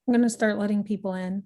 I'm going to start letting people in.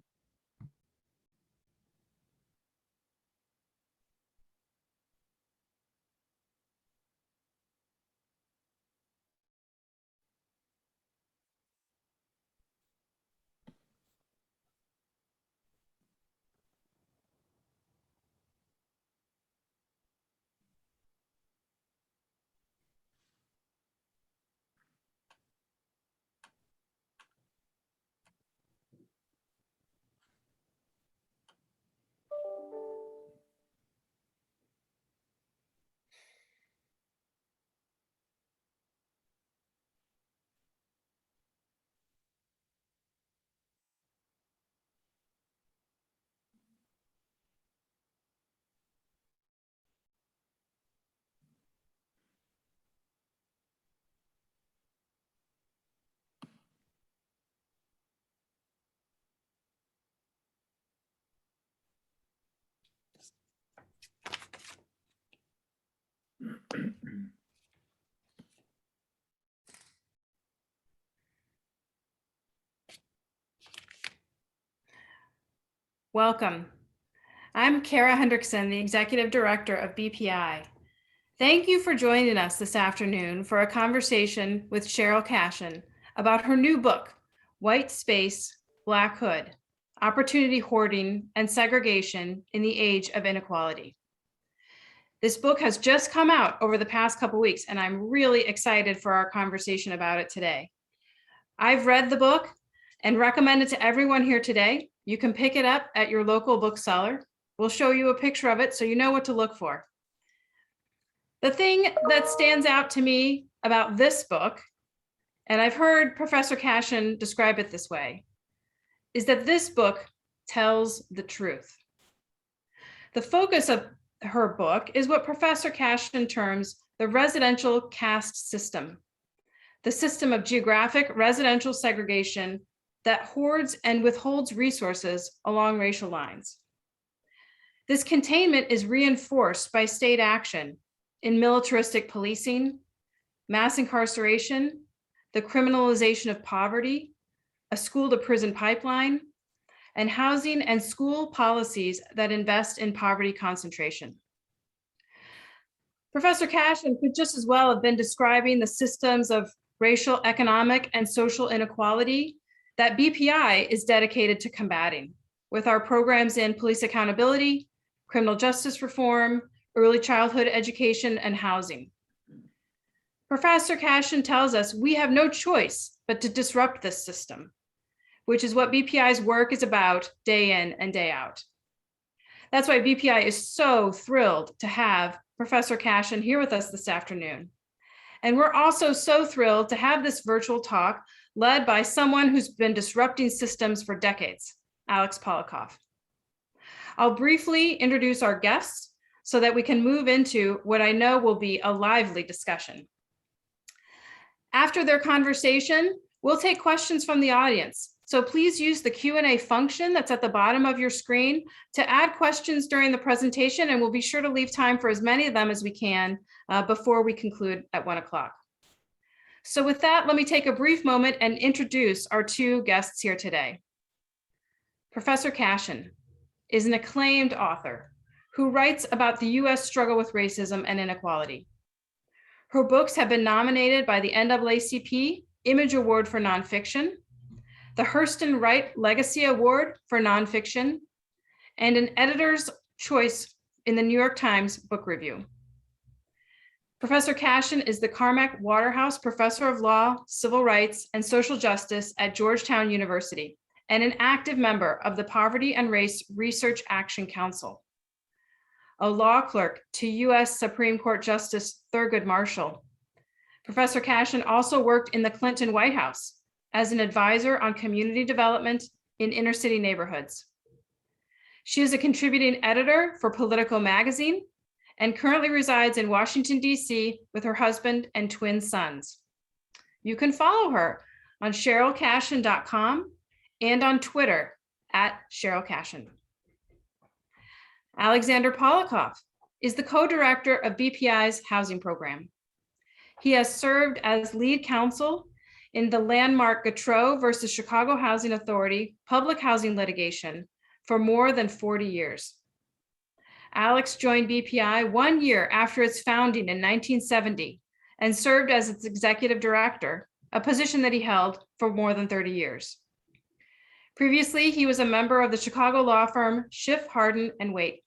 Welcome. I'm Kara Hendrickson, the Executive Director of BPI. Thank you for joining us this afternoon for a conversation with Sheryll Cashin about her new book, White Space, Black Hood, Opportunity Hoarding and Segregation in the Age of Inequality. This book has just come out over the past couple weeks, and I'm really excited for our conversation about it today. I've read the book and recommend it to everyone here today. You can pick it up at your local bookseller. We'll show you a picture of it so you know what to look for. The thing that stands out to me about this book, and I've heard Professor Cashin describe it this way, is that this book tells the truth. The focus of her book is what Professor Cashin terms the residential caste system, the system of geographic residential segregation that hoards and withholds resources along racial lines. This containment is reinforced by state action in militaristic policing, mass incarceration, the criminalization of poverty, a school to prison pipeline, and housing and school policies that invest in poverty concentration. Professor Cashin could just as well have been describing the systems of racial, economic, and social inequality that BPI is dedicated to combating with our programs in police accountability, criminal justice reform, early childhood education, and housing. Professor Cashin tells us we have no choice but to disrupt this system, which is what BPI's work is about day in and day out. That's why BPI is so thrilled to have Professor Cashin here with us this afternoon. And we're also so thrilled to have this virtual talk led by someone who's been disrupting systems for decades, Alex Polikoff. I'll briefly introduce our guests so that we can move into what I know will be a lively discussion. After their conversation, we'll take questions from the audience. So please use the Q&A function that's at the bottom of your screen to add questions during the presentation, and we'll be sure to leave time for as many of them as we can before we conclude at 1 o'clock. So with that, let me take a brief moment and introduce our two guests here today. Professor Cashin is an acclaimed author who writes about the US struggle with racism and inequality. Her books have been nominated by the NAACP Image Award for Nonfiction, the Hurston Wright Legacy Award for Nonfiction, and an Editor's Choice in the New York Times Book Review. Professor Cashin is the Carmack Waterhouse Professor of Law, Civil Rights, and Social Justice at Georgetown University, and an active member of the Poverty and Race Research Action Council. A law clerk to US Supreme Court Justice Thurgood Marshall. Professor Cashin also worked in the Clinton White House as an advisor on community development in inner city neighborhoods. She is a contributing editor for Politico magazine and currently resides in Washington, D.C. with her husband and twin sons. You can follow her on SherylCashin.com and on Twitter at Sheryll Cashin. Alexander Polikoff is the co-director of BPI's housing program. He has served as lead counsel in the landmark Ghetto versus Chicago Housing Authority public housing litigation for more than 40 years. Alex joined BPI 1 year after its founding in 1970 and served as its executive director, a position that he held for more than 30 years. Previously, he was a member of the Chicago law firm Schiff, Hoarding, and Waite.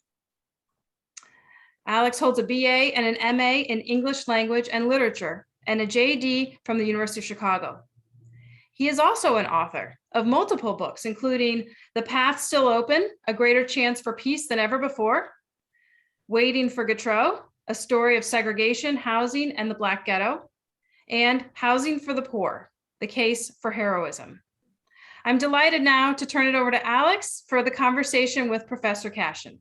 Alex holds a BA and an MA in English language and literature and a JD from the University of Chicago. He is also an author of multiple books, including The Path Still Open, A Greater Chance for Peace Than Ever Before, Waiting for Ghetto, A Story of Segregation, Housing, and the Black Ghetto, and Housing for the Poor, The Case for Heroism. I'm delighted now to turn it over to Alex for the conversation with Professor Cashin.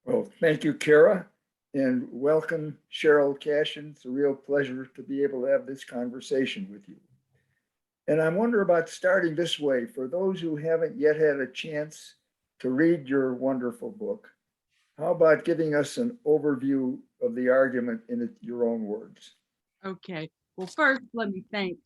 Well, thank you, Kara, and welcome, Sheryll Cashin. It's a real pleasure to be able to have this conversation with you. And I wonder about starting this way. For those who haven't yet had a chance to read your wonderful book, how about giving us an overview of the argument in your own words? Okay. Well, first, let me thank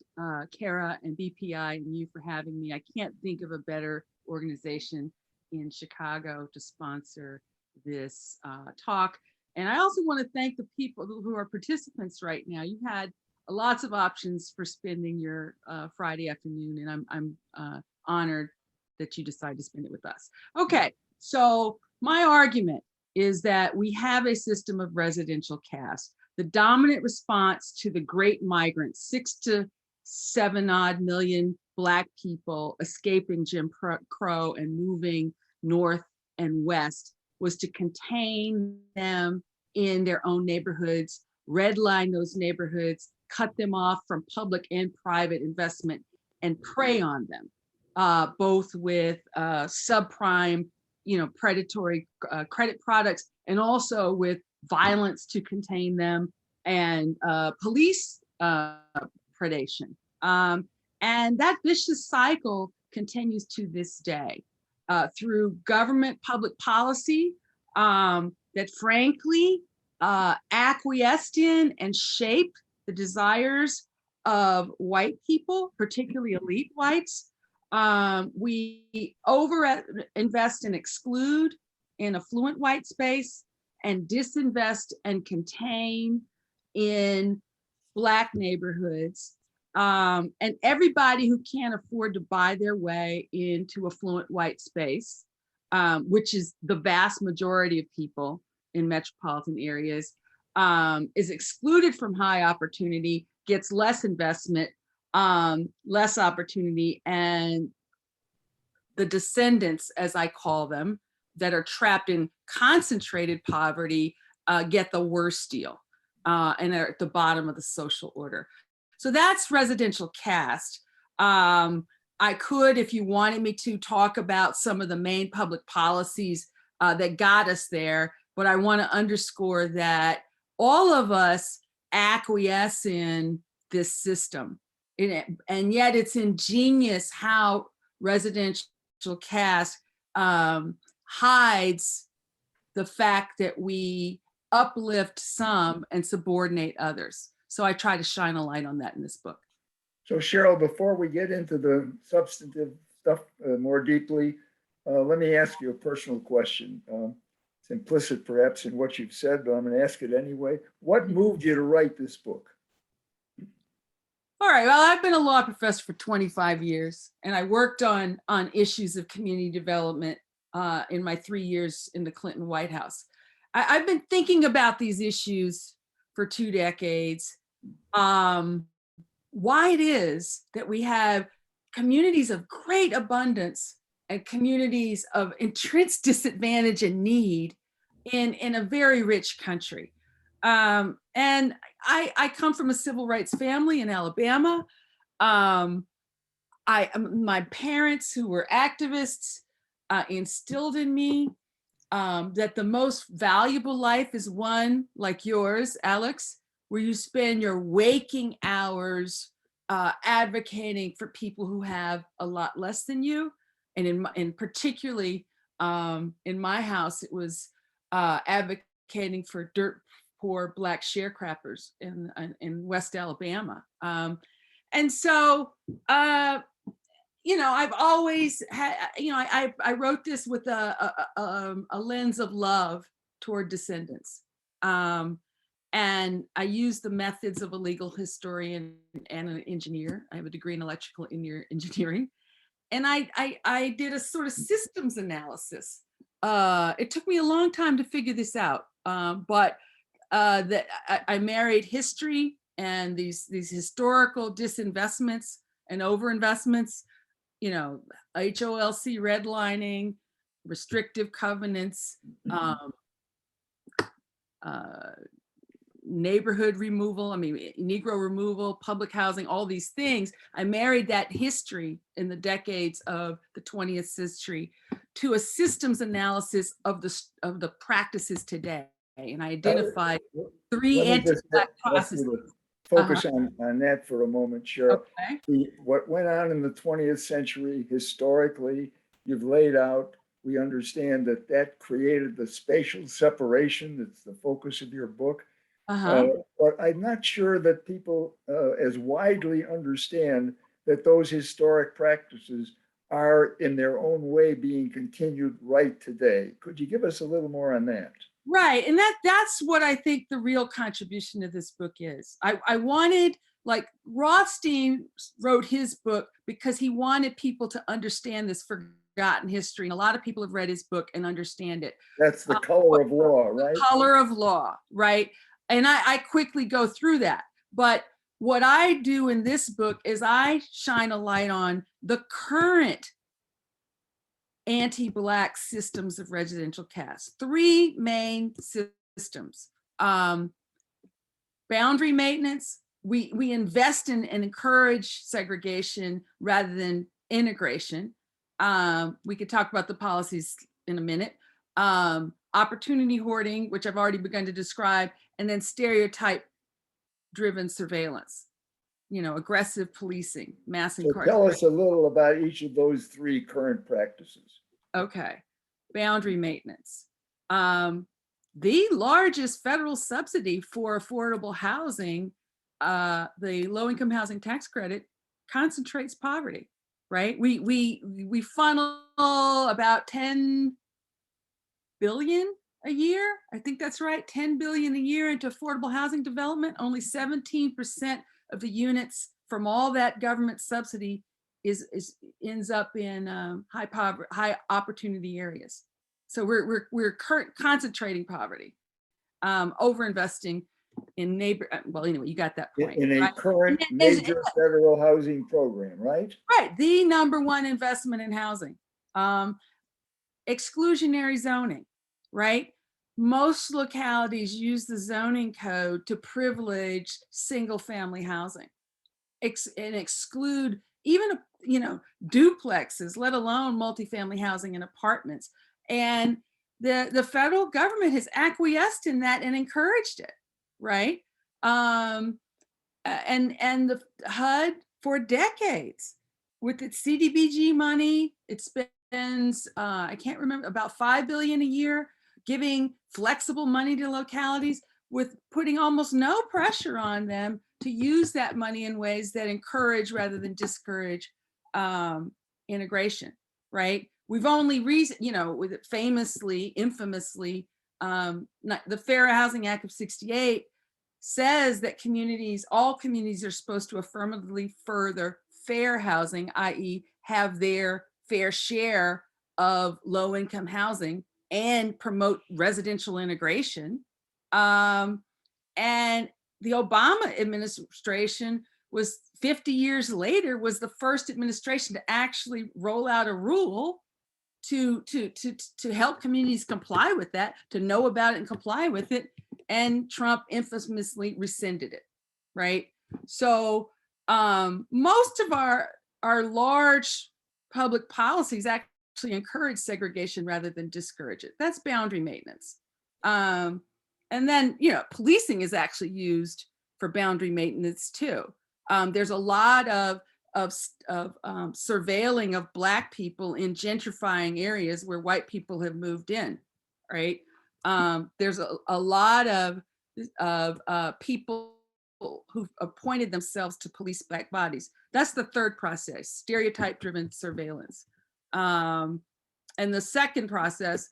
Kara and BPI and you for having me. I can't think of a better organization in Chicago to sponsor this talk. And I also want to thank the people who are participants right now. You had lots of options for spending your Friday afternoon, and I'm honored that you decided to spend it with us. Okay, so my argument is that we have a system of residential caste. The dominant response to the great migrants, 6 to 7 odd million Black people escaping Jim Crow and moving north and west, was to contain them in their own neighborhoods, redline those neighborhoods, cut them off from public and private investment, and prey on them, both with subprime, predatory credit products, and also with violence to contain them, and police predation. And that vicious cycle continues to this day through government public policy that frankly acquiesced in and shaped the desires of white people, particularly elite whites. We overinvest and exclude in affluent white space and disinvest and contain in Black neighborhoods. And everybody who can't afford to buy their way into affluent white space, which is the vast majority of people in metropolitan areas, is excluded from high opportunity, gets less investment, less opportunity, and the descendants, as I call them, that are trapped in concentrated poverty get the worst deal and are at the bottom of the social order. So that's residential caste. I could, if you wanted me to, talk about some of the main public policies that got us there, but I want to underscore that all of us acquiesce in this system. And yet it's ingenious how residential caste hides the fact that we uplift some and subordinate others. So I try to shine a light on that in this book. So Sheryll, before we get into the substantive stuff more deeply, let me ask you a personal question. It's implicit perhaps in what you've said, but I'm going to ask it anyway. What moved you to write this book? All right, well, I've been a law professor for 25 years, and I worked on issues of community development in my 3 years in the Clinton White House. I've been thinking about these issues for 2 decades. Why it is that we have communities of great abundance and communities of entrenched disadvantage and need in a very rich country. And I come from a civil rights family in Alabama. My parents, who were activists, instilled in me that the most valuable life is one like yours, Alex, where you spend your waking hours advocating for people who have a lot less than you. And in particularly in my house, it was advocating for dirt poor Black sharecroppers in West Alabama. And so, I've always had, I wrote this with a lens of love toward descendants. And I use the methods of a legal historian and an engineer. I have a degree in electrical engineering. And I did a sort of systems analysis. It took me a long time to figure this out, but that I married history and these historical disinvestments and overinvestments, HOLC redlining, restrictive covenants, neighborhood removal, Negro removal, public housing, all these things. I married that history in the decades of the 20th century to a systems analysis of the practices today. And I identified three Let me just anti-Black ask processes. you to focus on that for a moment, Sheryl. Okay. What went on in the 20th century historically, you've laid out. We understand that created the spatial separation that's the focus of your book. But I'm not sure that people as widely understand that those historic practices are in their own way being continued right today. Could you give us a little more on that? Right. And that's what I think the real contribution of this book is. I wanted, like Rothstein wrote his book because he wanted people to understand this forgotten history. And a lot of people have read his book and understand it. That's The Color of Law, right? Color of Law, right? And I quickly go through that. But what I do in this book is I shine a light on the current anti-Black systems of residential caste. Three main systems. Boundary maintenance. We invest in and encourage segregation rather than integration. We could talk about the policies in a minute. Opportunity hoarding, which I've already begun to describe, and then stereotype-driven surveillance. Aggressive policing, mass incarceration. Tell us a little about each of those three current practices. Okay, boundary maintenance. The largest federal subsidy for affordable housing, the low-income housing tax credit, concentrates poverty, right? We funnel about 10 billion a year. I think that's right, 10 billion a year into affordable housing development. Only 17% of the units from all that government subsidy ends up in high opportunity areas. So we're concentrating poverty, overinvesting in well, anyway, you got that point. In a right? current major federal housing program, right? Right, the #1 investment in housing. Exclusionary zoning, right? Most localities use the zoning code to privilege single family housing and exclude even, duplexes, let alone multifamily housing and apartments. And the federal government has acquiesced in that and encouraged it, right? And the HUD for decades with its CDBG money, it spends, I can't remember, about $5 billion a year, giving flexible money to localities with putting almost no pressure on them to use that money in ways that encourage rather than discourage integration, right? We've only with it infamously, the Fair Housing Act of '68 says that all communities are supposed to affirmatively further fair housing, i.e. have their fair share of low-income housing and promote residential integration. And the Obama administration was 50 years later, was the first administration to actually roll out a rule to help communities comply with that, to know about it and comply with it. And Trump infamously rescinded it, right? So most of our large public policies actually encourage segregation rather than discourage it. That's boundary maintenance. And then, policing is actually used for boundary maintenance too. There's a lot of surveilling of Black people in gentrifying areas where white people have moved in, right? There's a lot of people who've appointed themselves to police black bodies. That's the third process, stereotype-driven surveillance. And the second process,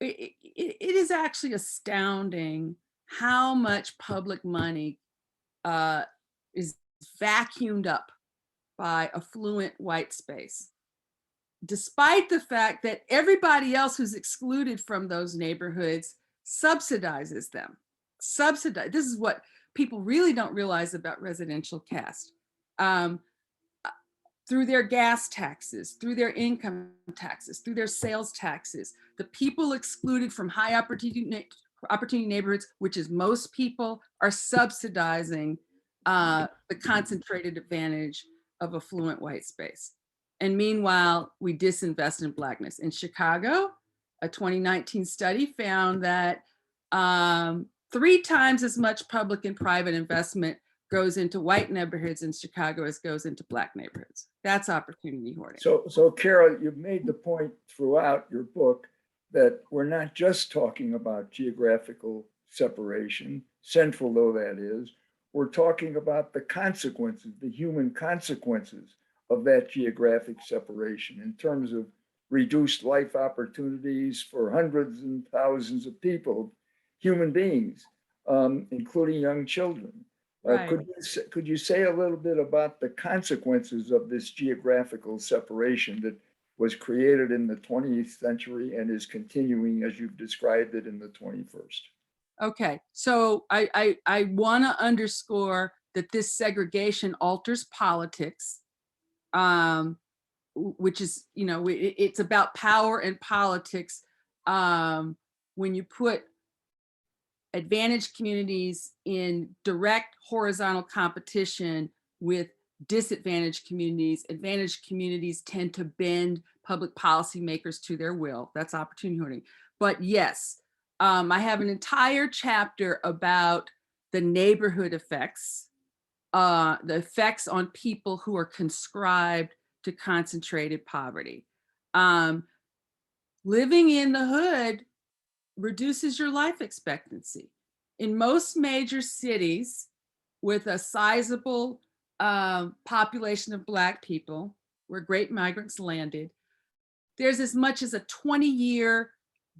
it is actually astounding how much public money is vacuumed up by affluent white space, despite the fact that everybody else who's excluded from those neighborhoods subsidizes them. This is what people really don't realize about residential caste. Through their gas taxes, through their income taxes, through their sales taxes, the people excluded from high opportunity neighborhoods, which is most people, are subsidizing the concentrated advantage of affluent white space. And meanwhile, we disinvest in Blackness. In Chicago, a 2019 study found that 3 times as much public and private investment goes into white neighborhoods in Chicago as goes into Black neighborhoods. That's opportunity hoarding. So Kara, you've made the point throughout your book that we're not just talking about geographical separation, central though that is. We're talking about the consequences, the human consequences of that geographic separation in terms of reduced life opportunities for hundreds and thousands of people, human beings, including young children. Right. Could you say a little bit about the consequences of this geographical separation that was created in the 20th century and is continuing as you've described it in the 21st? Okay, so I want to underscore that this segregation alters politics, which is, it's about power and politics. When you put advantaged communities in direct horizontal competition with disadvantaged communities, advantaged communities tend to bend public policymakers to their will. That's opportunity hoarding. But yes, I have an entire chapter about the neighborhood effects, the effects on people who are conscribed to concentrated poverty. Living in the hood reduces your life expectancy. In most major cities with a sizable population of Black people, where great migrants landed, there's as much as a 20-year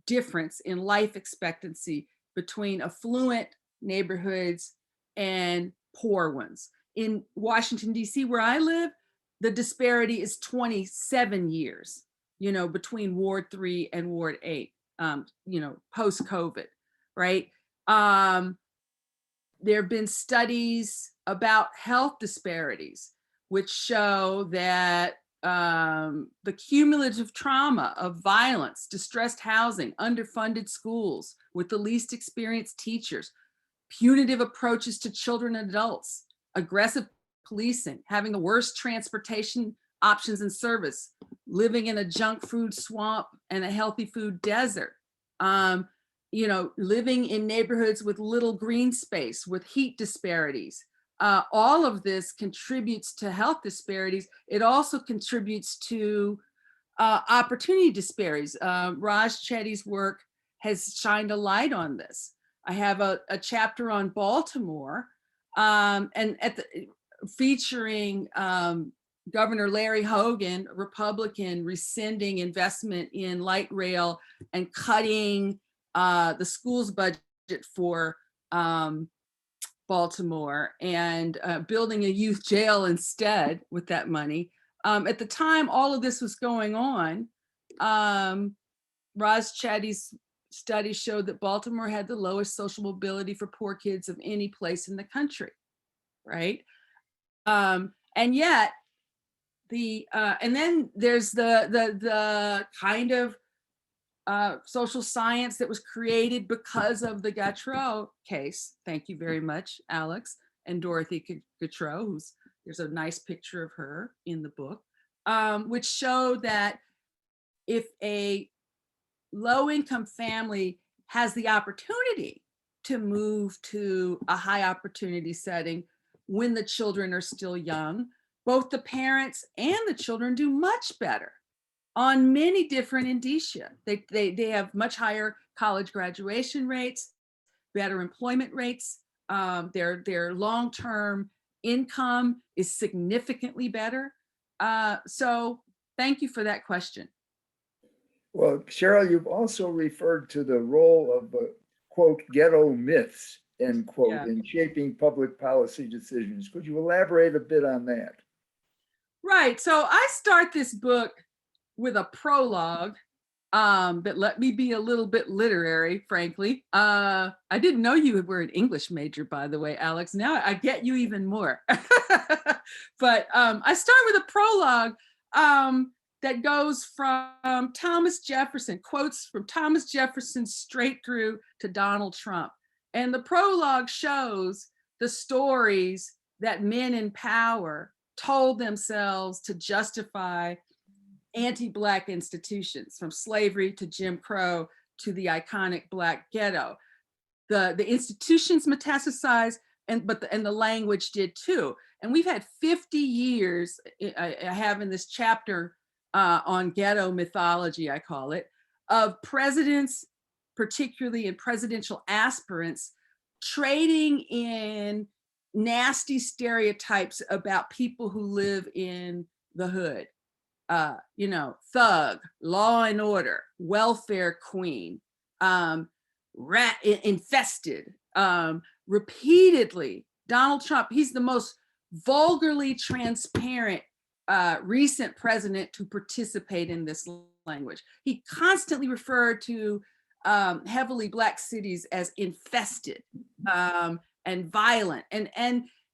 difference in life expectancy between affluent neighborhoods and poor ones. In Washington, D.C., where I live, the disparity is 27 years, between Ward 3 and Ward 8. Post-COVID, right? There have been studies about health disparities, which show that the cumulative trauma of violence, distressed housing, underfunded schools with the least experienced teachers, punitive approaches to children and adults, aggressive policing, having the worst transportation options and service, living in a junk food swamp and a healthy food desert, living in neighborhoods with little green space, with heat disparities. All of this contributes to health disparities. It also contributes to opportunity disparities. Raj Chetty's work has shined a light on this. I have a chapter on Baltimore, featuring Governor Larry Hogan, Republican, rescinding investment in light rail and cutting the school's budget for Baltimore and building a youth jail instead with that money. At the time all of this was going on, Raj Chetty's study showed that Baltimore had the lowest social mobility for poor kids of any place in the country, right? And yet, and then there's the kind of social science that was created because of the Ghetto case. Thank you very much, Alex and Dorothy Ghetto, there's a nice picture of her in the book, which showed that if a low-income family has the opportunity to move to a high opportunity setting when the children are still young, both the parents and the children do much better on many different indicia. They have much higher college graduation rates, better employment rates, Their long-term income is significantly better. So thank you for that question. Well, Sheryl, you've also referred to the role of quote, ghetto myths, end quote, Yeah. in shaping public policy decisions. Could you elaborate a bit on that? Right. So I start this book with a prologue, but let me be a little bit literary, frankly. I didn't know you were an English major, by the way, Alex. Now I get you even more. But I start with a prologue that goes from Thomas Jefferson, quotes from Thomas Jefferson straight through to Donald Trump. And the prologue shows the stories that men in power told themselves to justify anti-Black institutions, from slavery to Jim Crow to the iconic Black ghetto. The institutions metastasized, and the language did too. And we've had 50 years, I have in this chapter on ghetto mythology, I call it, of presidents, particularly in presidential aspirants, trading in nasty stereotypes about people who live in the hood. You know, thug, law and order, welfare queen, rat infested. Repeatedly, Donald Trump, he's the most vulgarly transparent recent president to participate in this language. He constantly referred to heavily Black cities as infested and violent, and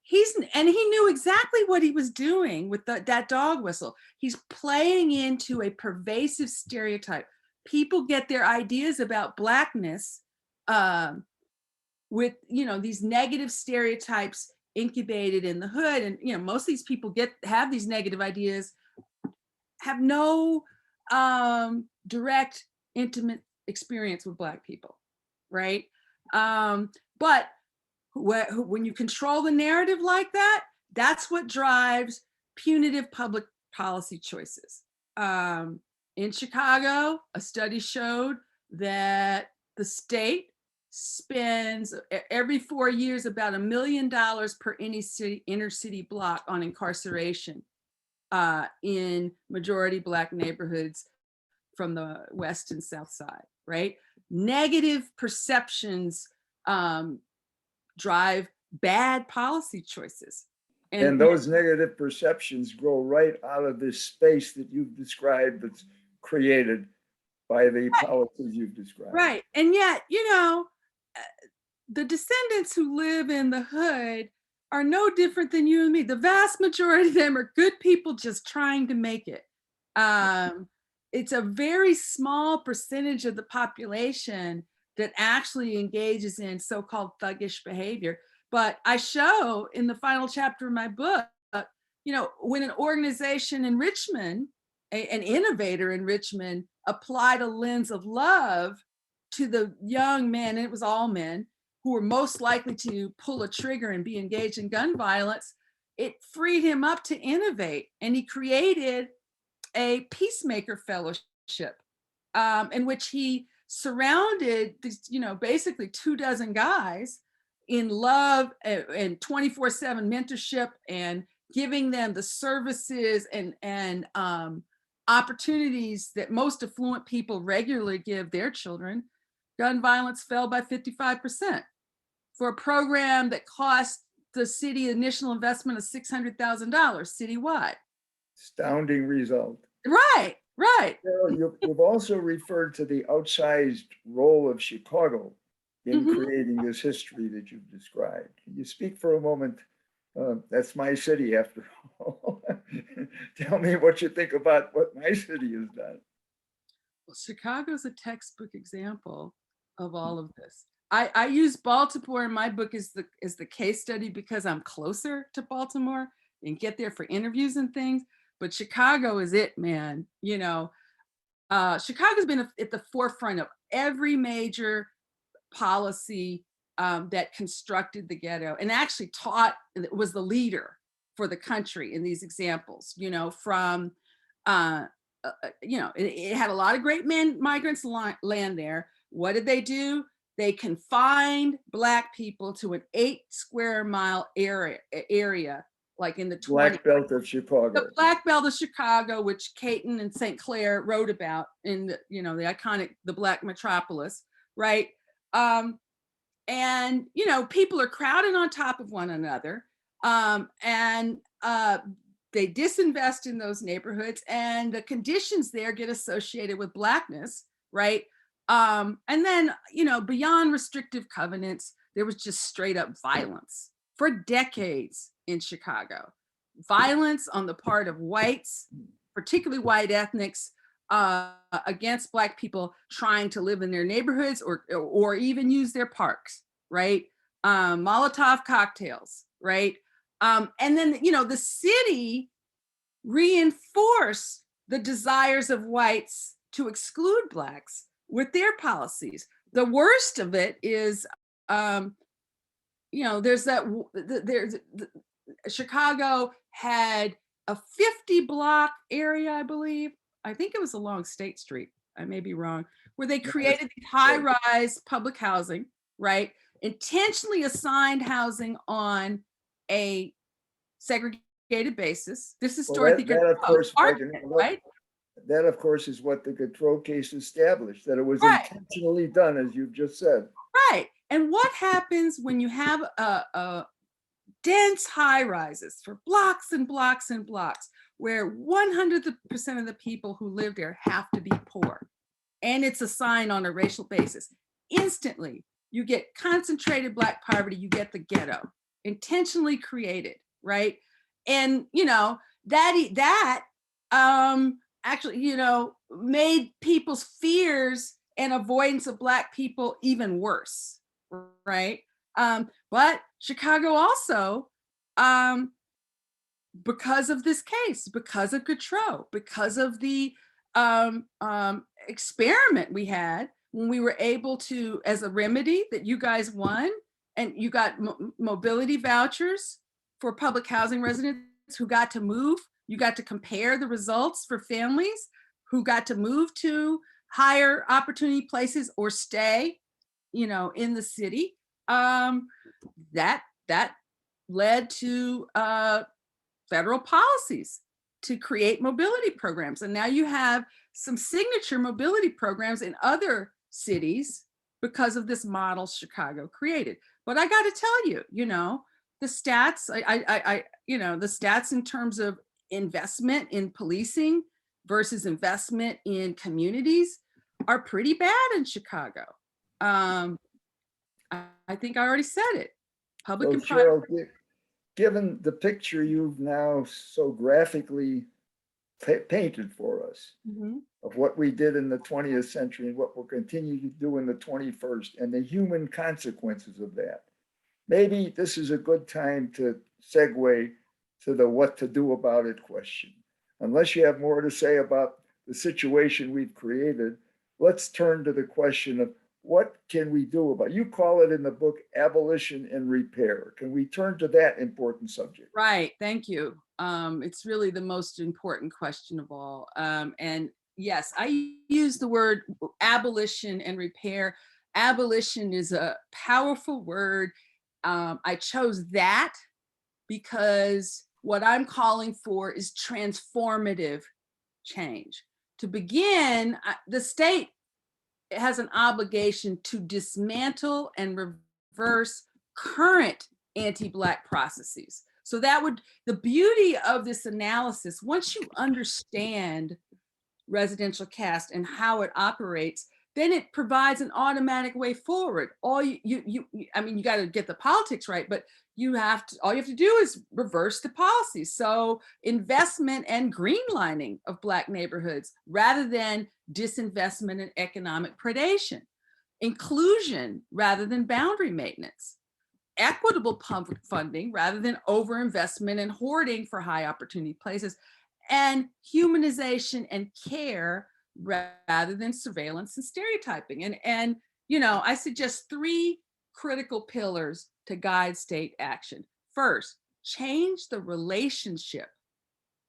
he knew exactly what he was doing with that dog whistle. He's playing into a pervasive stereotype. People get their ideas about Blackness with, you know, these negative stereotypes incubated in the hood. And, you know, most of these people have these negative ideas, have no direct, intimate experience with Black people, right? But when you control the narrative like that, that's what drives punitive public policy choices. In Chicago, a study showed that the state spends every 4 years about $1 million per inner city block on incarceration in majority Black neighborhoods from the West and South Side, right? Negative perceptions drive bad policy choices. And those negative perceptions grow right out of this space that you've described that's created by the policies you've described. Right. And yet, you know, the descendants who live in the hood are no different than you and me. The vast majority of them are good people just trying to make it. It's a very small percentage of the population that actually engages in so-called thuggish behavior. But I show in the final chapter of my book, you know, when an organization in Richmond, an innovator in Richmond, applied a lens of love to the young men, and it was all men, who were most likely to pull a trigger and be engaged in gun violence, it freed him up to innovate. And he created a peacemaker fellowship in which he surrounded these, you know, basically 24 guys in love and 24/7 mentorship, and giving them the services and opportunities that most affluent people regularly give their children. Gun violence fell by 55% for a program that cost the city initial investment of $600,000 citywide. Astounding result. Right, right. You've also referred to the outsized role of Chicago in creating this history that you've described. Can you speak for a moment? That's my city, after all. Tell me what you think about what my city has done. Well, Chicago's a textbook example of all of this. I use Baltimore in my book as the case study because I'm closer to Baltimore and get there for interviews and things. But Chicago is it, man. You know, Chicago's been at the forefront of every major policy that constructed the ghetto, and actually was the leader for the country in these examples. You know, from you know, it had a lot of great migrants land there. What did they do? they confined Black people to an 8 square mile area, like in the 20s. Black Belt of Chicago. The Black Belt of Chicago, which Caton and St. Clair wrote about in the, the iconic, the Black Metropolis, right? And people are crowded on top of one another, and they disinvest in those neighborhoods, and the conditions there get associated with Blackness, right? And then, beyond restrictive covenants, there was just straight up violence for decades in Chicago. Violence on the part of whites, particularly white ethnics, against Black people trying to live in their neighborhoods or even use their parks, right? Molotov cocktails, right? And then, the city reinforced the desires of whites to exclude Blacks with their policies. The worst of it is, Chicago had a 50-block area, I believe. I think it was along State Street. I may be wrong, where they created high-rise public housing, right? Intentionally assigned housing on a segregated basis. This is Dorothy Ghetto's argument, right? That, of course, is what the Ghetto case established, that it was right. intentionally done, as you've just said. Right. And what happens when you have a dense high rises for blocks and blocks and blocks, where 100% of the people who live there have to be poor, and it's assigned on a racial basis? Instantly, you get concentrated Black poverty, you get the ghetto, intentionally created, right? And, that actually, made people's fears and avoidance of Black people even worse, right? But Chicago also, because of this case, because of Ghetto, because of the experiment we had when we were able to, as a remedy that you guys won, and you got mobility vouchers for public housing residents who got to move. You got to compare the results for families who got to move to higher opportunity places or stay, in the city. That led to federal policies to create mobility programs. And now you have some signature mobility programs in other cities because of this model Chicago created. But I got to tell you, the stats, the stats in terms of investment in policing versus investment in communities are pretty bad in Chicago. I think I already said it. Public and private. Sheryll, given the picture you've now so graphically painted for us of what we did in the 20th century and what we'll continue to do in the 21st and the human consequences of that, maybe this is a good time to segue to the what to do about it question. Unless you have more to say about the situation we've created, let's turn to the question of what can we do about it? You call it in the book abolition and repair. Can we turn to that important subject? Right, thank you. It's really the most important question of all. And yes, I use the word abolition and repair. Abolition is a powerful word. I chose that because what I'm calling for is transformative change. To begin, the state has an obligation to dismantle and reverse current anti-Black processes. So the beauty of this analysis, once you understand residential caste and how it operates, then it provides an automatic way forward. All you got to get the politics right, but all you have to do is reverse the policy. So investment and greenlining of Black neighborhoods rather than disinvestment and economic predation, inclusion rather than boundary maintenance, equitable public funding rather than overinvestment and hoarding for high opportunity places, and humanization and care rather than surveillance and stereotyping. And I suggest 3 critical pillars to guide state action. First, change the relationship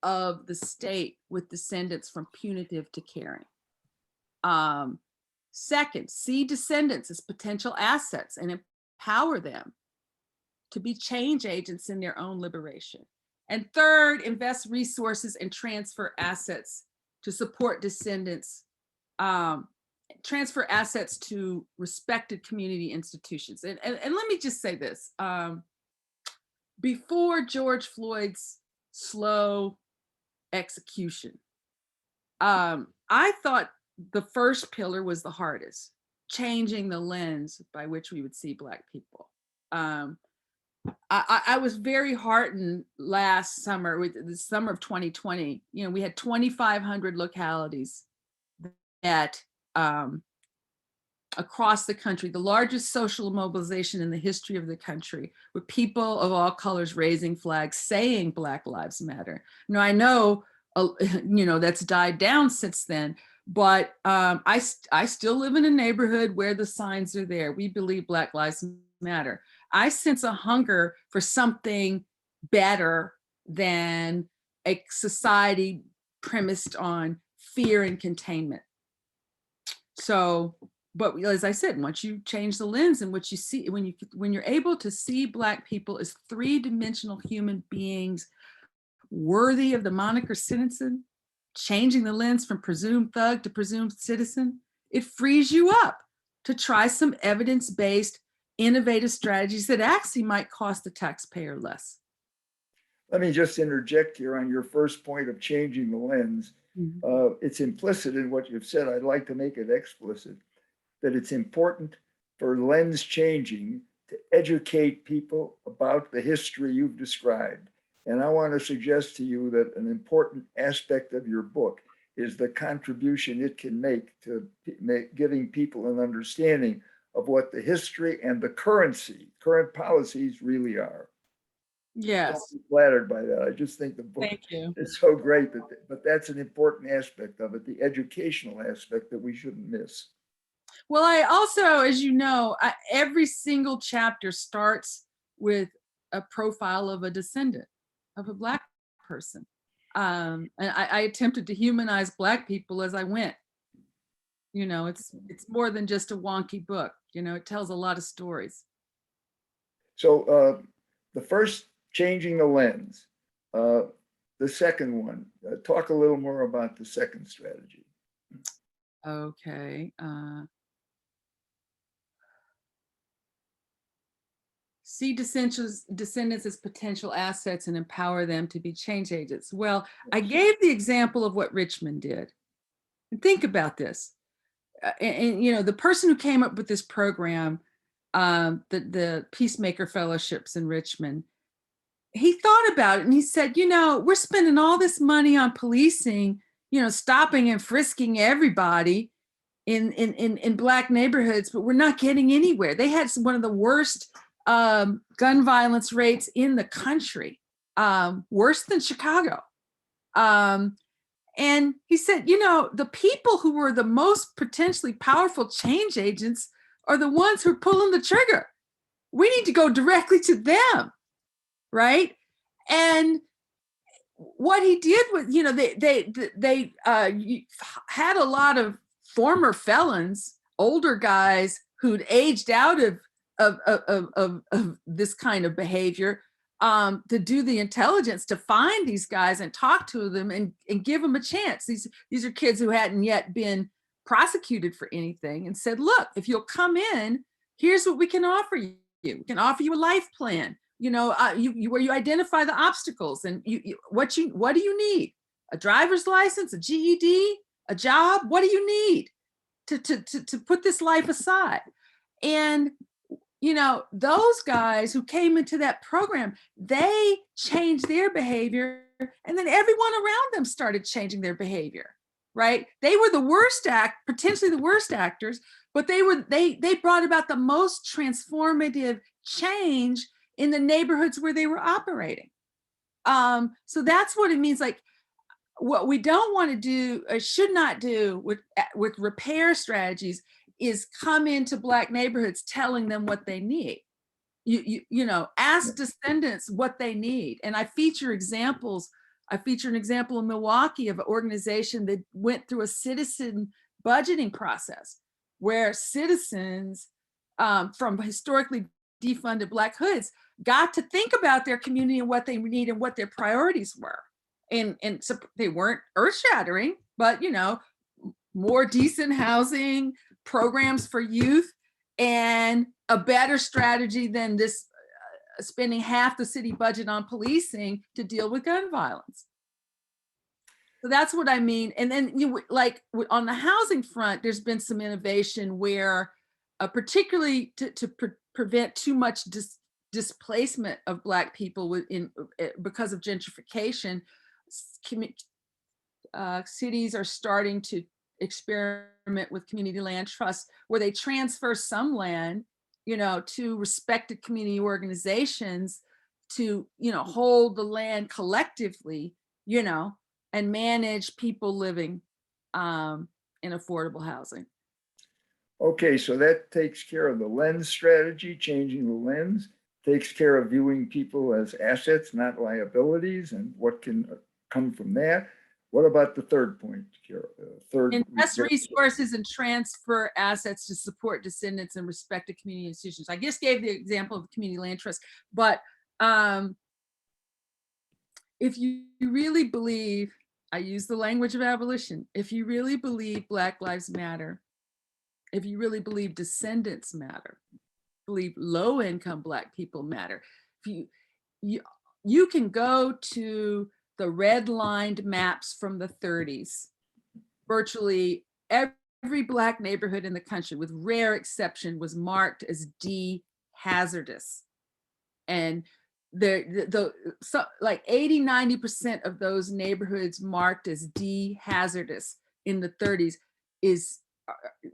of the state with descendants from punitive to caring. Second, see descendants as potential assets and empower them to be change agents in their own liberation. And third, invest resources and transfer assets to support descendants, transfer assets to respected community institutions. And let me just say this, before George Floyd's slow execution, I thought the first pillar was the hardest, changing the lens by which we would see Black people. I was very heartened last summer, with the summer of 2020. You know, we had 2,500 localities that across the country, the largest social mobilization in the history of the country, with people of all colors raising flags, saying Black Lives Matter. Now, I know, you know, that's died down since then, but I still live in a neighborhood where the signs are there. We believe Black Lives Matter. I sense a hunger for something better than a society premised on fear and containment. So, but as I said, once you change the lens and what you see, when you're able to see Black people as three-dimensional human beings worthy of the moniker citizen, changing the lens from presumed thug to presumed citizen, it frees you up to try some evidence-based, innovative strategies that actually might cost the taxpayer less. Let me just interject here on your first point of changing the lens. Mm-hmm. It's implicit in what you've said. I'd like to make it explicit, that it's important for lens changing to educate people about the history you've described. And I want to suggest to you that an important aspect of your book is the contribution it can make to giving people an understanding of what the history and the current policies really are. Yes. Don't be flattered by that. I just think the book Thank you. is so great, but that's an important aspect of it, the educational aspect that we shouldn't miss. Well, I also, as you know, every single chapter starts with a profile of a descendant, of a Black person. And I attempted to humanize Black people as I went. You know, it's more than just a wonky book. You know, it tells a lot of stories. So the first, changing the lens. The second one, talk a little more about the second strategy. Okay. See descendants as potential assets and empower them to be change agents. Well, I gave the example of what Richmond did. And think about this. And you know, the person who came up with this program, the Peacemaker Fellowships in Richmond, he thought about it and he said, you know, we're spending all this money on policing, you know, stopping and frisking everybody in Black neighborhoods, but we're not getting anywhere. They had one of the worst gun violence rates in the country, worse than Chicago. And he said, you know, the people who were the most potentially powerful change agents are the ones who are pulling the trigger. We need to go directly to them, right? And what he did was, you know, they had a lot of former felons, older guys who'd aged out of this kind of behavior, to do the intelligence to find these guys and talk to them and give them a chance. These are kids who hadn't yet been prosecuted for anything, and said, look, if you'll come in, here's what we can offer you. We can offer you a life plan, you know, where you identify the obstacles and what do you need? A driver's license, a GED, a job? What do you need to put this life aside? And you know, those guys who came into that program, they changed their behavior, and then everyone around them started changing their behavior, right? They were the worst potentially the worst actors, but they brought about the most transformative change in the neighborhoods where they were operating. So that's what it means. Like, what we don't want to do or should not do with repair strategies is come into Black neighborhoods telling them what they need. You know, ask descendants what they need. And I feature examples. I feature an example in Milwaukee of an organization that went through a citizen budgeting process where citizens from historically defunded Black hoods got to think about their community and what they need and what their priorities were. And so they weren't earth shattering, but more decent housing, programs for youth, and a better strategy than this spending half the city budget on policing to deal with gun violence. So that's what I mean. And then on the housing front, there's been some innovation where particularly to prevent too much displacement of Black people because of gentrification, cities are starting to experiment with community land trusts where they transfer some land, to respected community organizations to, hold the land collectively, and manage people living in affordable housing. Okay, so that takes care of the lens strategy, changing the lens, takes care of viewing people as assets, not liabilities, and what can come from that. What about the third point, Kara? Invest resources and transfer assets to support descendants and respected community institutions. I just gave the example of the community land trust, but if you really believe, I use the language of abolition, if you really believe Black Lives Matter, if you really believe descendants matter, believe low-income Black people matter, if you can go to the red-lined maps from the 30s, virtually every Black neighborhood in the country, with rare exception, was marked as D-hazardous. And like 80–90% of those neighborhoods marked as D-hazardous in the 30s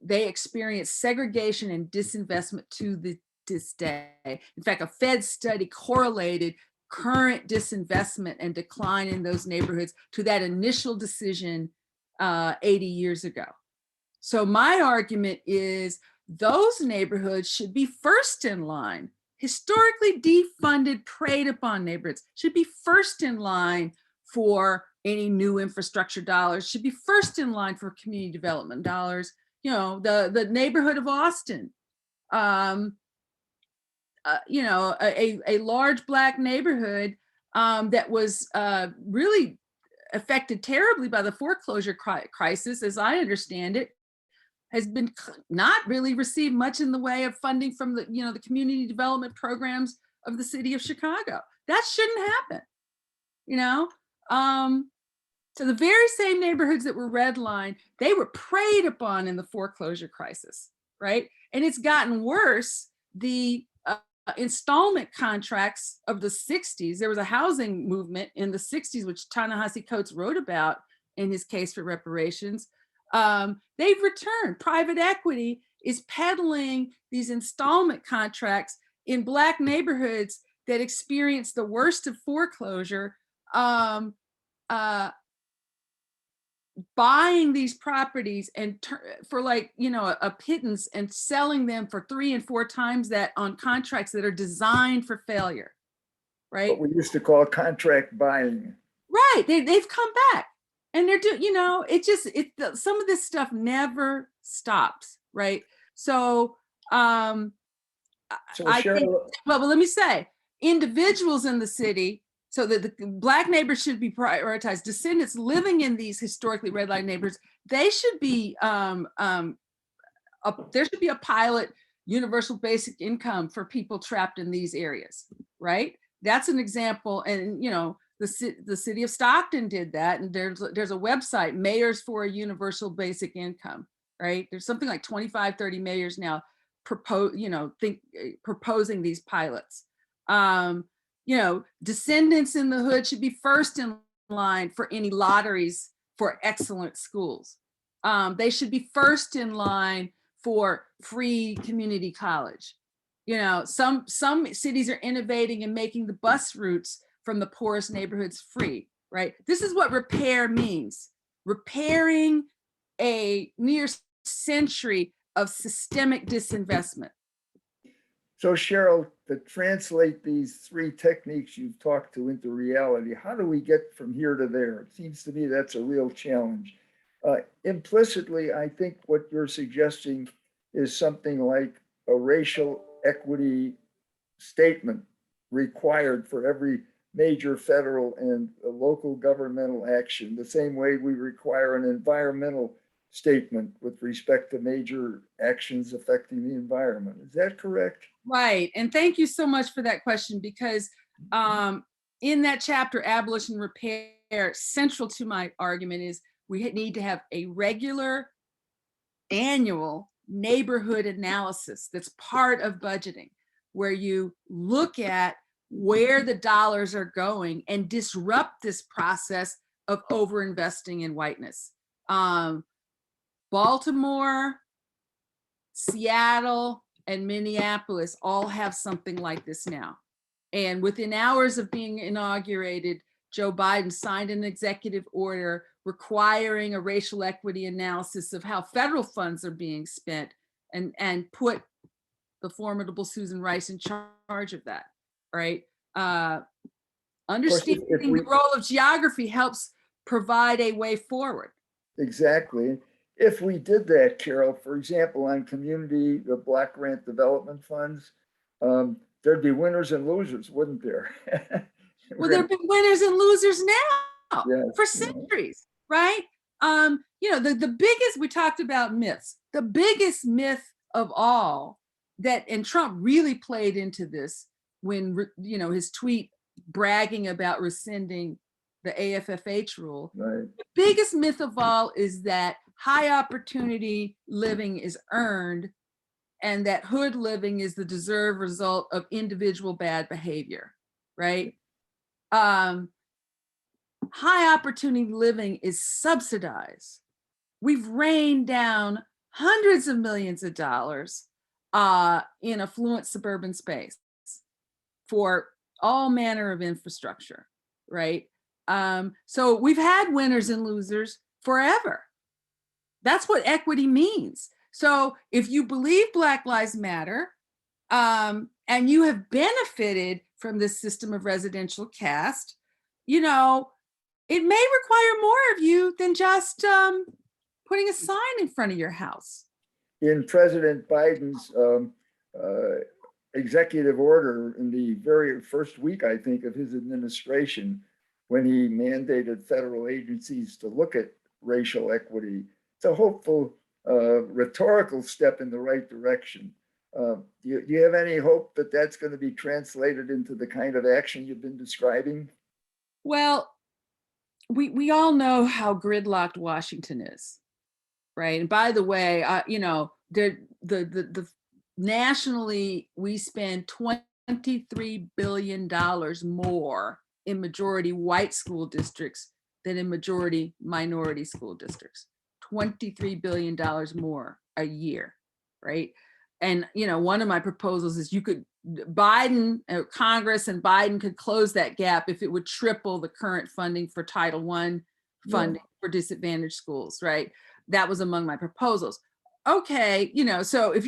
they experienced segregation and disinvestment to this day. In fact, a Fed study correlated current disinvestment and decline in those neighborhoods to that initial decision 80 years ago. So my argument is those neighborhoods should be first in line. Historically defunded, preyed upon neighborhoods should be first in line for any new infrastructure dollars, should be first in line for community development dollars. The neighborhood of Austin, a large Black neighborhood that was really affected terribly by the foreclosure crisis, as I understand it, has been not really received much in the way of funding from the community development programs of the city of Chicago. That shouldn't happen, So the very same neighborhoods that were redlined, they were preyed upon in the foreclosure crisis, right? And it's gotten worse. The installment contracts of the 60s, there was a housing movement in the 60s, which Ta-Nehisi Coates wrote about in his case for reparations. They've returned. Private equity is peddling these installment contracts in Black neighborhoods that experience the worst of foreclosure, buying these properties and for a pittance and selling them for 3 and 4 times that on contracts that are designed for failure, right? What we used to call contract buying. Right, they've come back. And they're doing, some of this stuff never stops, right? So, I think, well, let me say, individuals in the city, so that the Black neighbors should be prioritized. Descendants living in these historically redlined neighborhoods, they should be, there should be a pilot universal basic income for people trapped in these areas, right? That's an example, and the city of Stockton did that, and there's a website, Mayors for a Universal Basic Income, right? There's something like 25–30 mayors now proposing these pilots. Descendants in the hood should be first in line for any lotteries for excellent schools. They should be first in line for free community college. Some cities are innovating and making the bus routes from the poorest neighborhoods free, right? This is what repair means. Repairing a near century of systemic disinvestment. So Sheryll, to translate these 3 techniques you've talked to into reality, how do we get from here to there? It seems to me that's a real challenge. Implicitly, I think what you're suggesting is something like a racial equity statement required for every major federal and local governmental action, the same way we require an environmental statement with respect to major actions affecting the environment. Is that correct? Right. And thank you so much for that question, because in that chapter, Abolition and Repair, central to my argument is we need to have a regular annual neighborhood analysis that's part of budgeting, where you look at where the dollars are going and disrupt this process of overinvesting in whiteness. Baltimore, Seattle, and Minneapolis all have something like this now. And within hours of being inaugurated, Joe Biden signed an executive order requiring a racial equity analysis of how federal funds are being spent, and put the formidable Susan Rice in charge of that, right? Understanding the role of geography helps provide a way forward. Exactly. If we did that, Carol, for example, on community, the block grant development funds, there'd be winners and losers, wouldn't there? Well, there have been winners and losers now for Yes, centuries, right? You know, the biggest, we talked about myths. The biggest myth of all that, and Trump really played into this when, you know, his tweet bragging about rescinding the AFFH rule. right. The biggest myth of all is that high opportunity living is earned, and that hood living is the deserved result of individual bad behavior, right? High opportunity living is subsidized. We've rained down hundreds of millions of dollars in affluent suburban space for all manner of infrastructure, right? So we've had winners and losers forever. That's what equity means. So if you believe Black Lives Matter, and you have benefited from this system of residential caste, you know, it may require more of you than just putting a sign in front of your house. In President Biden's executive order in the very first week, I think, of his administration, when he mandated federal agencies to look at racial equity, it's a hopeful rhetorical step in the right direction. Do you have any hope that that's going to be translated into the kind of action you've been describing? Well, we all know how gridlocked Washington is, right? And by the way, you know, the nationally we spend $23 billion more in majority white school districts than in majority minority school districts. $23 billion more a year, right? And, you know, one of my proposals is Biden, Congress and Biden could close that gap if it would triple the current funding for Title I funding for disadvantaged schools, right? That was among my proposals. Okay, you know, so if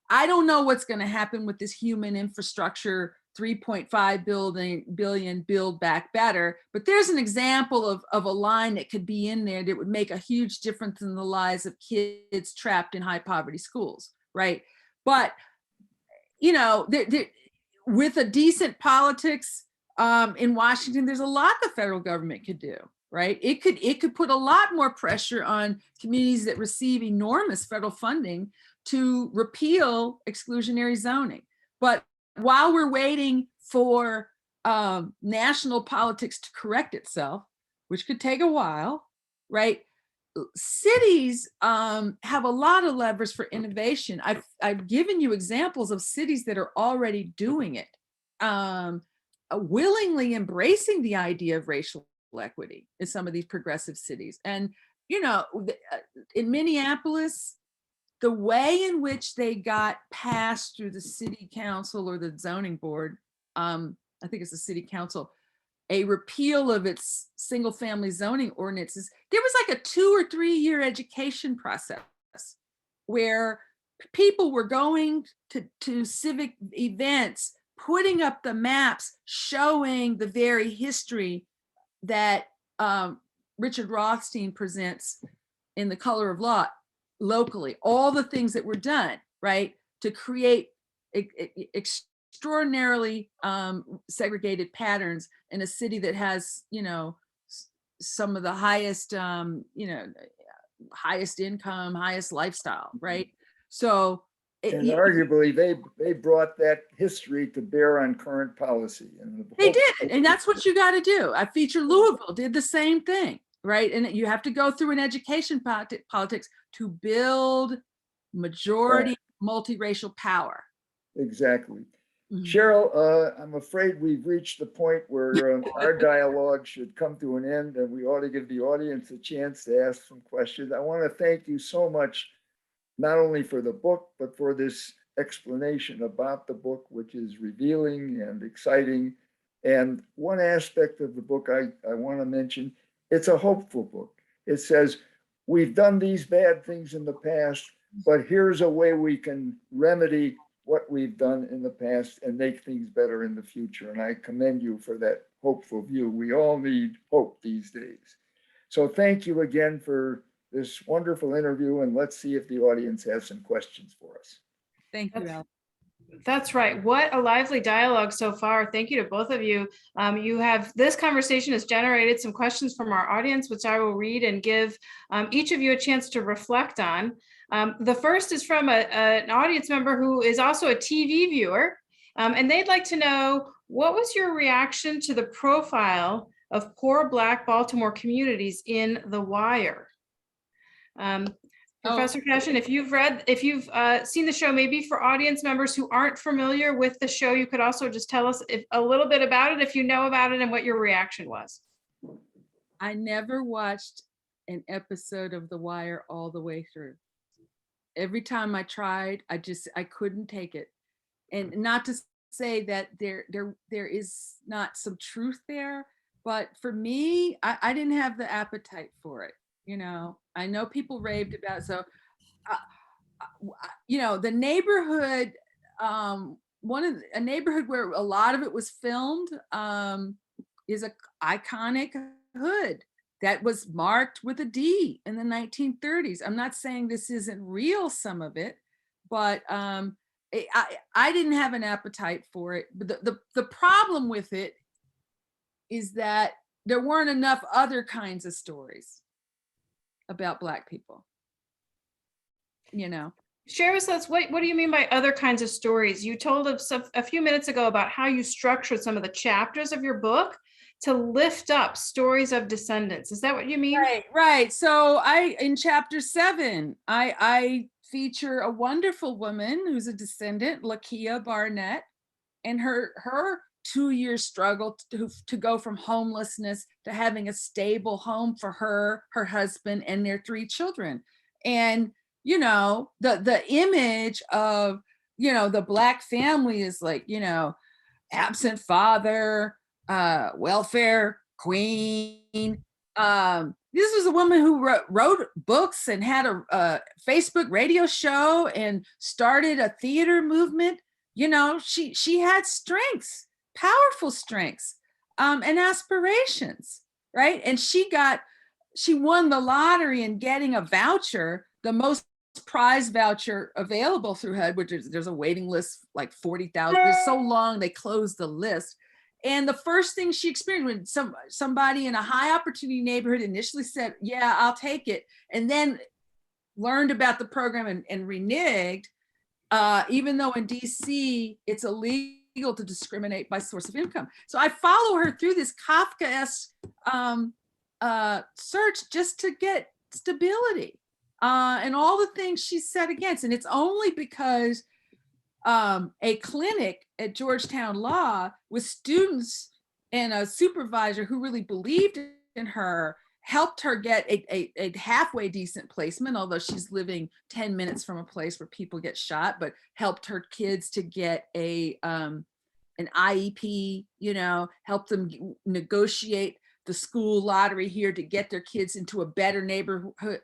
I don't know what's going to happen with this human infrastructure 3.5 billion Build Back Better, but there's an example of a line that could be in there that would make a huge difference in the lives of kids trapped in high poverty schools, right? But, you know, with a decent politics in Washington, there's a lot the federal government could do, right? It could put a lot more pressure on communities that receive enormous federal funding to repeal exclusionary zoning. But while we're waiting for national politics to correct itself, which could take a while, right? Cities have a lot of levers for innovation. I've given you examples of cities that are already doing it, willingly embracing the idea of racial equity in some of these progressive cities. And, you know, in Minneapolis, the way in which they got passed through the city council or the zoning board, I think it's the city council, a repeal of its single family zoning ordinances, there was like a 2 or 3 year education process where people were going to civic events, putting up the maps, showing the very history that Richard Rothstein presents in The Color of Law, locally, all the things that were done, right, to create extraordinarily segregated patterns in a city that has, some of the highest, highest income, highest lifestyle, right? So And arguably, they brought that history to bear on current policy. And they did, and that's what you got to do. I feature Louisville did the same thing, right? And you have to go through an education politics to build majority multiracial power. Exactly. Mhm. Sheryll, I'm afraid we've reached the point where our dialogue should come to an end, and we ought to give the audience a chance to ask some questions. I want to thank you so much, not only for the book, but for this explanation about the book, which is revealing and exciting. And one aspect of the book I want to mention, it's a hopeful book. It says, we've done these bad things in the past, but here's a way we can remedy what we've done in the past and make things better in the future. And I commend you for that hopeful view. We all need hope these days. So thank you again for this wonderful interview, and let's see if the audience has some questions for us. Thank you, Al. That's right. What a lively dialogue so far. Thank you to both of you. This conversation has generated some questions from our audience, which I will read and give each of you a chance to reflect on. The first is from an audience member who is also a TV viewer, and they'd like to know, what was your reaction to the profile of poor Black Baltimore communities in The Wire? Professor Cashin, if you've seen the show, maybe for audience members who aren't familiar with the show, you could also just tell us a little bit about it, if you know about it, and what your reaction was. I never watched an episode of The Wire all the way through. Every time I tried, I couldn't take it. And not to say that there is not some truth there, but for me, I didn't have the appetite for it. I know people raved about it. So, the neighborhood, a neighborhood where a lot of it was filmed is a iconic hood that was marked with a D in the 1930s. I'm not saying this isn't real, some of it, but I didn't have an appetite for it. But the problem with it is that there weren't enough other kinds of stories about Black people. Share with us, what do you mean by other kinds of stories? You told us a few minutes ago about how you structured some of the chapters of your book to lift up stories of descendants. Is that what you mean? Right. So in chapter 7, I feature a wonderful woman who's a descendant, Lakia Barnett, and her 2-year struggle to go from homelessness to having a stable home for her husband, and their 3 children. And the image of the Black family is like absent father, welfare queen. This was a woman who wrote books and had a Facebook radio show and started a theater movement. She had strengths, powerful strengths, and aspirations, right? And she won the lottery in getting a voucher, the most prize voucher available through HUD, which there's a waiting list, like 40,000. It's so long, they closed the list. And the first thing she experienced when somebody in a high opportunity neighborhood initially said, yeah, I'll take it, and then learned about the program and reneged, even though in DC, it's illegal to discriminate by source of income. So I follow her through this Kafkaesque search just to get stability and all the things she set against. And it's only because a clinic at Georgetown Law with students and a supervisor who really believed in her helped her get a halfway decent placement, although she's living 10 minutes from a place where people get shot, but helped her kids to get an IEP, helped them negotiate the school lottery here to get their kids into a better neighborhood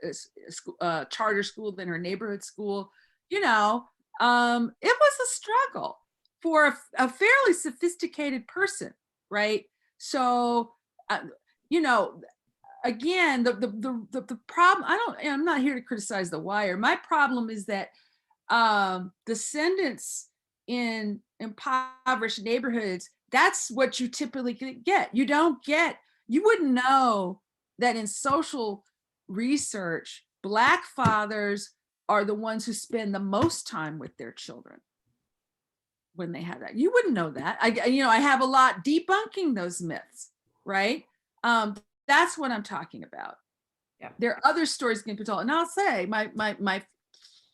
charter school than her neighborhood school. It was a struggle for a fairly sophisticated person, right? So, again, the problem, I'm not here to criticize The Wire. My problem is that descendants in impoverished neighborhoods, that's what you typically get. You wouldn't know that in social research, Black fathers are the ones who spend the most time with their children when they have that. You wouldn't know that. I have a lot debunking those myths, right? That's what I'm talking about. Yeah. There are other stories can be told. And I'll say my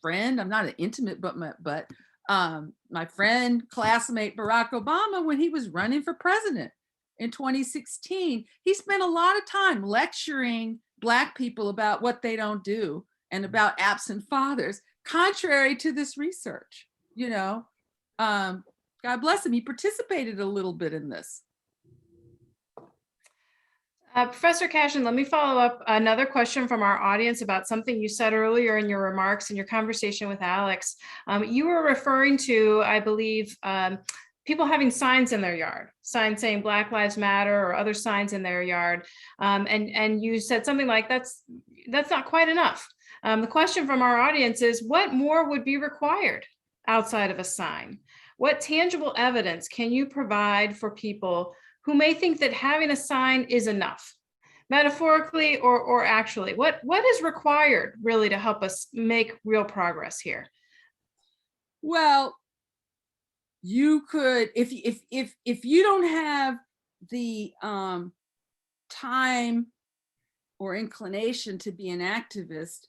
friend, I'm not an intimate, but my friend, classmate Barack Obama, when he was running for president in 2016, he spent a lot of time lecturing Black people about what they don't do and about absent fathers, contrary to this research. God bless him. He participated a little bit in this. Professor Cashin, let me follow up another question from our audience about something you said earlier in your remarks in your conversation with Alex. You were referring to, I believe, people having signs in their yard, signs saying Black Lives Matter or other signs in their yard. And you said something like, that's not quite enough. The question from our audience is, what more would be required outside of a sign? What tangible evidence can you provide for people who may think that having a sign is enough, metaphorically or actually? What is required really to help us make real progress here? Well, you could, if you don't have the time or inclination to be an activist,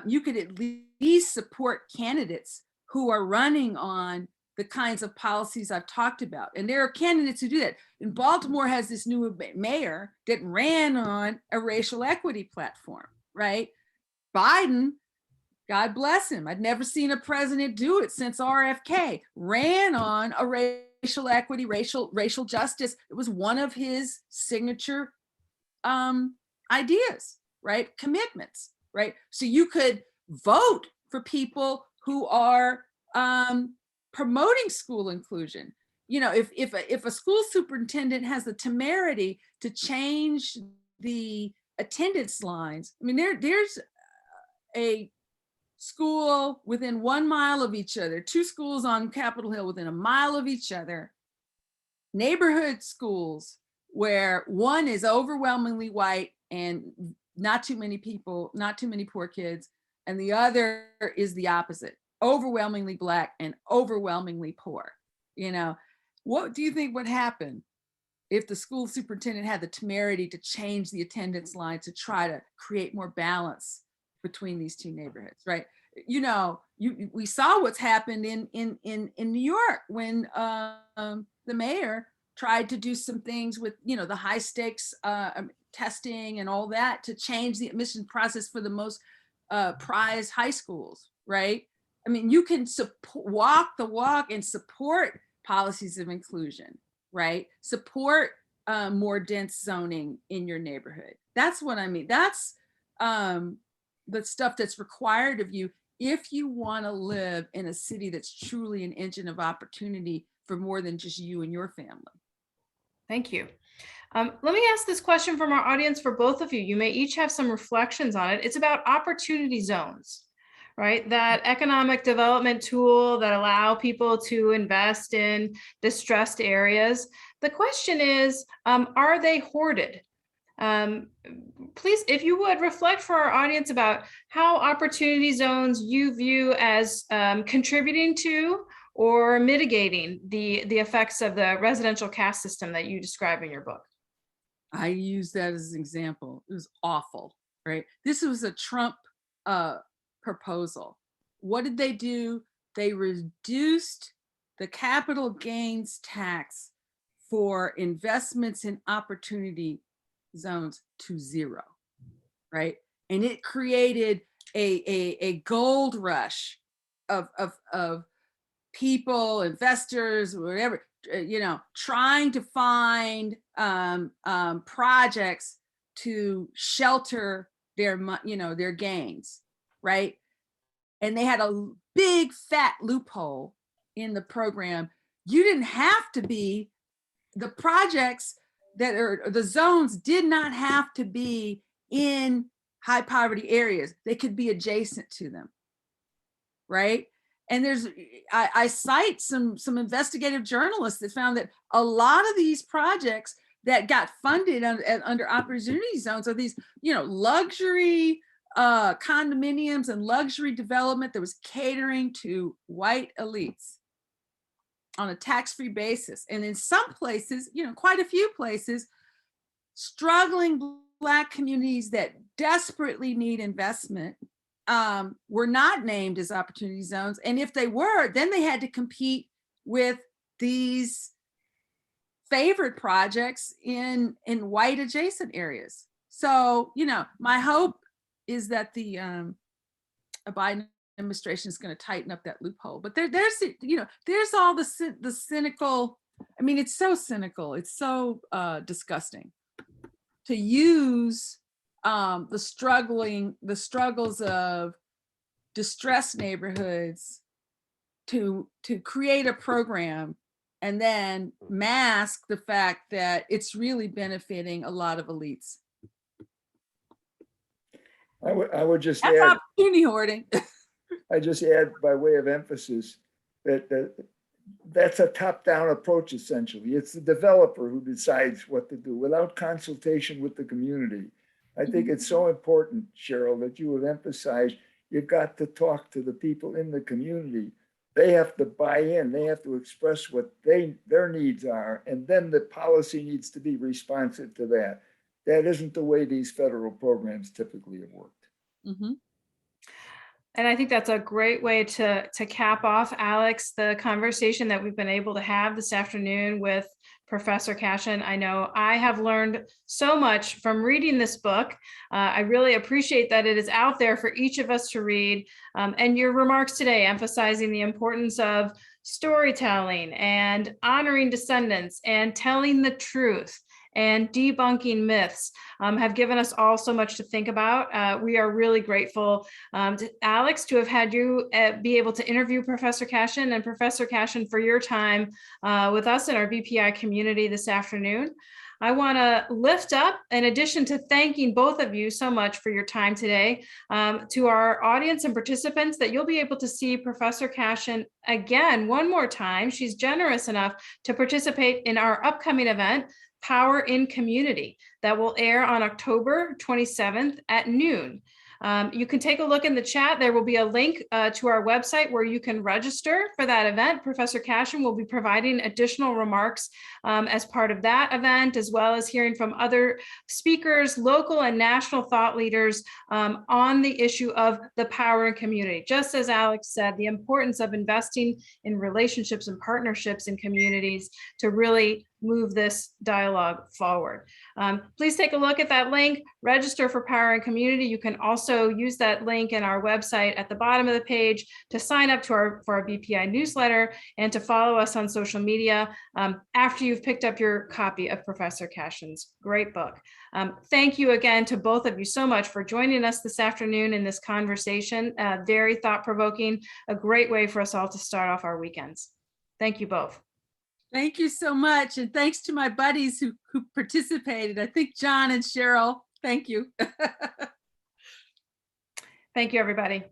you could at least support candidates who are running on the kinds of policies I've talked about. And there are candidates who do that. And Baltimore has this new mayor that ran on a racial equity platform, right? Biden, God bless him, I'd never seen a president do it since RFK, ran on a racial equity, racial justice. It was one of his signature ideas, right? Commitments, right? So you could vote for people who are promoting school inclusion. If a school superintendent has the temerity to change the attendance lines, I mean, there's a school within 1 mile of each other, 2 schools on Capitol Hill within a mile of each other, neighborhood schools where one is overwhelmingly white and not too many people, not too many poor kids, and the other is the opposite, overwhelmingly Black and overwhelmingly poor. What do you think would happen if the school superintendent had the temerity to change the attendance line to try to create more balance between these two neighborhoods, right? We saw what's happened in New York when the mayor tried to do some things with the high stakes testing and all that to change the admission process for the most prized high schools, right? I mean, you can walk the walk and support policies of inclusion, right? Support more dense zoning in your neighborhood. That's what I mean. That's the stuff that's required of you if you want to live in a city that's truly an engine of opportunity for more than just you and your family. Thank you. Let me ask this question from our audience for both of you. You may each have some reflections on it. It's about opportunity zones, right? That economic development tool that allow people to invest in distressed areas. The question is, are they hoarded? Please, if you would, reflect for our audience about how opportunity zones you view as contributing to or mitigating the effects of the residential caste system that you describe in your book. I use that as an example. It was awful, right? This was a Trump proposal. What did they do? They reduced the capital gains tax for investments in opportunity zones to 0, right? And it created a gold rush of people, investors, whatever, trying to find projects to shelter their gains, right? And they had a big fat loophole in the program. You didn't have to be the projects that are the zones did not have to be in high poverty areas. They could be adjacent to them, right? And I cite some investigative journalists that found that a lot of these projects that got funded under opportunity zones are these, luxury condominiums and luxury development that was catering to white elites on a tax-free basis. And in some places, quite a few places, struggling Black communities that desperately need investment were not named as opportunity zones. And if they were, then they had to compete with these favored projects in white adjacent areas. So, my hope is that the Biden administration is going to tighten up that loophole. But there's all the cynical. I mean, it's so cynical. It's so disgusting to use the struggles of distressed neighborhoods to create a program and then mask the fact that it's really benefiting a lot of elites. I would just That's add, opportunity hoarding. I just add by way of emphasis that that's a top-down approach, essentially. It's the developer who decides what to do without consultation with the community. I think it's so important, Sheryll, that you have emphasized you've got to talk to the people in the community. They have to buy in, they have to express what their needs are, and then the policy needs to be responsive to that. That isn't the way these federal programs typically have worked. Mm-hmm. And I think that's a great way to cap off, Alex, the conversation that we've been able to have this afternoon with Professor Cashin. I know I have learned so much from reading this book. I really appreciate that it is out there for each of us to read. And your remarks today emphasizing the importance of storytelling and honoring descendants and telling the truth and debunking myths have given us all so much to think about. We are really grateful to Alex to have had you be able to interview Professor Cashin, and Professor Cashin for your time with us in our BPI community this afternoon. I want to lift up, in addition to thanking both of you so much for your time today, to our audience and participants, that you'll be able to see Professor Cashin again one more time. She's generous enough to participate in our upcoming event, Power in Community, that will air on October 27th at noon. You can take a look in the chat. There will be a link to our website where you can register for that event. Professor Cashin will be providing additional remarks as part of that event, as well as hearing from other speakers, local and national thought leaders on the issue of the power in community. Just as Alex said, the importance of investing in relationships and partnerships in communities to really move this dialogue forward. Please take a look at that link, register for Power in Community. You can also use that link in our website at the bottom of the page to sign up for our BPI newsletter and to follow us on social media after you've picked up your copy of Professor Cashin's great book. Thank you again to both of you so much for joining us this afternoon in this conversation. Very thought-provoking, a great way for us all to start off our weekends. Thank you both. Thank you so much. And thanks to my buddies who participated. I think John and Sheryll, thank you. Thank you, everybody.